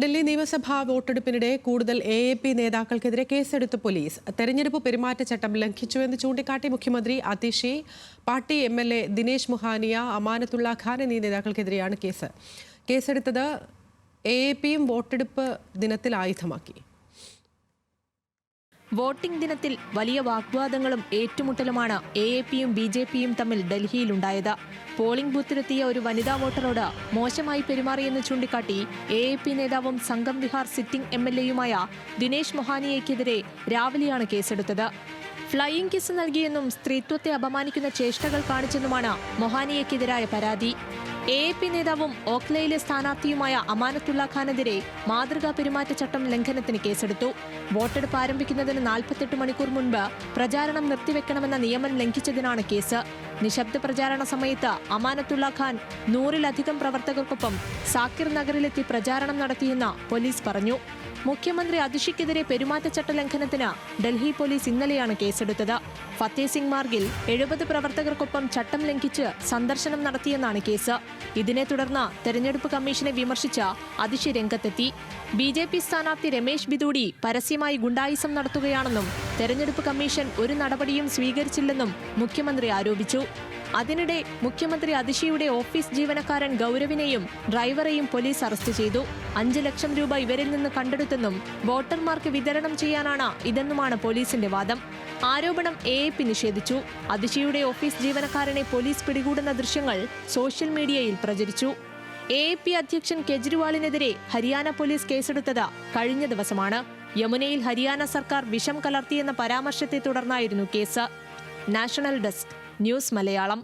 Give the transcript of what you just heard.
ഡൽഹി നിയമസഭാ വോട്ടെടുപ്പിനിടെ കൂടുതൽ എ.എ.പി. നേതാക്കൾക്കെതിരെ കേസെടുത്ത പോലീസ് തെരഞ്ഞെടുപ്പ് പെരുമാറ്റച്ചട്ടം ലംഘിച്ചുവെന്ന് ചൂണ്ടിക്കാട്ടി മുഖ്യമന്ത്രി അതിഷി, പാർട്ടി എം.എൽ.എ. ദിനേശ് മുഹാനിയ, അമാനത്തുള്ള ഖാൻ എന്നീ നേതാക്കൾക്കെതിരെയാണ് കേസ്. കേസെടുത്തത് എ.എ.പിയും വോട്ടെടുപ്പ് ദിനത്തിൽ ആയുധമാക്കി. വോട്ടിംഗ് ദിനത്തിൽ വലിയ വാഗ്വാദങ്ങളും ഏറ്റുമുട്ടലുമാണ് എ.എ.പിയും ബി.ജെ.പിയും തമ്മിൽ ഡൽഹിയിലുണ്ടായത്. പോളിംഗ് ബൂത്തിലെത്തിയ ഒരു വനിതാ വോട്ടറോട് മോശമായി പെരുമാറിയെന്ന് ചൂണ്ടിക്കാട്ടി എ.എ.പി. നേതാവും സംഗം വിഹാർ സിറ്റിംഗ് എം.എൽ.എയുമായ ദിനേശ് മൊഹാനിയയ്ക്കെതിരെ രാവിലെയാണ് കേസെടുത്തത്. ഫ്ലൈയിംഗ് കിസ് നൽകിയെന്നും സ്ത്രീത്വത്തെ അപമാനിക്കുന്ന ചേഷ്ടകൾ കാണിച്ചെന്നുമാണ് മൊഹാനിയയ്ക്കെതിരായ പരാതി. എ.എ.പി. നേതാവും ഓഖ്ലയിലെ സ്ഥാനാർത്ഥിയുമായ അമാനത്തുള്ള ഖാനെതിരെ മാതൃകാ പെരുമാറ്റച്ചട്ടം ലംഘനത്തിന് കേസെടുത്തു. വോട്ടെടുപ്പ് ആരംഭിക്കുന്നതിന് 48 മണിക്കൂർ മുൻപ് പ്രചാരണം നിർത്തിവെക്കണമെന്ന നിയമം ലംഘിച്ചതിനാണ് കേസ്. നിശബ്ദ പ്രചാരണ സമയത്ത് അമാനത്തുള്ള ഖാൻ 100-ലധികം പ്രവർത്തകർക്കൊപ്പം സാക്കിർ നഗറിലെത്തി പ്രചാരണം നടത്തിയെന്ന് പോലീസ് പറഞ്ഞു. മുഖ്യമന്ത്രി അതിഷിക്കെതിരെ പെരുമാറ്റച്ചട്ട ലംഘനത്തിന് ഡൽഹി പോലീസ് ഇന്നലെയാണ് കേസെടുത്തത്. ഫത്തേ സിംഗ് മാർഗിൽ 70 പ്രവർത്തകർക്കൊപ്പം ചട്ടം ലംഘിച്ച് സന്ദർശനം നടത്തിയെന്നാണ് കേസ്. ഇതിനെ തുടർന്ന് തെരഞ്ഞെടുപ്പ് കമ്മീഷനെ വിമർശിച്ച് അതിഷി രംഗത്തെത്തി. ബി.ജെ.പി. സ്ഥാനാർത്ഥി രമേശ് ബിദൂടി പരസ്യമായി ഗുണ്ടായിസം നടത്തുകയാണെന്നും തെരഞ്ഞെടുപ്പ് കമ്മീഷൻ ഒരു നടപടിയും സ്വീകരിച്ചില്ലെന്നും മുഖ്യമന്ത്രി ആരോപിച്ചു. അതിനിടെ മുഖ്യമന്ത്രി അതിഷിയുടെ ഓഫീസ് ജീവനക്കാരൻ ഗൗരവിനെയും ഡ്രൈവറെയും പോലീസ് അറസ്റ്റ് ചെയ്തു. 5 ലക്ഷം രൂപ ഇവരിൽ നിന്ന് കണ്ടെടുത്തെന്നും വോട്ടർമാർക്ക് വിതരണം ചെയ്യാനാണ് ഇതെന്നുമാണ് പോലീസിന്റെ വാദം. ആരോപണം എ.എ.പി. നിഷേധിച്ചു. അതിഷിയുടെ ഓഫീസ് ജീവനക്കാരനെ പോലീസ് പിടികൂടുന്ന ദൃശ്യങ്ങൾ സോഷ്യൽ മീഡിയയിൽ പ്രചരിച്ചു. എ.എ.പി. അധ്യക്ഷൻ കെജ്രിവാളിനെതിരെ ഹരിയാന പോലീസ് കേസെടുത്തത് കഴിഞ്ഞ ദിവസമാണ്. യമുനയിൽ ഹരിയാന സർക്കാർ വിഷം കലർത്തിയെന്ന പരാമർശത്തെ തുടർന്നായിരുന്നു case. National desk, news Malayalam.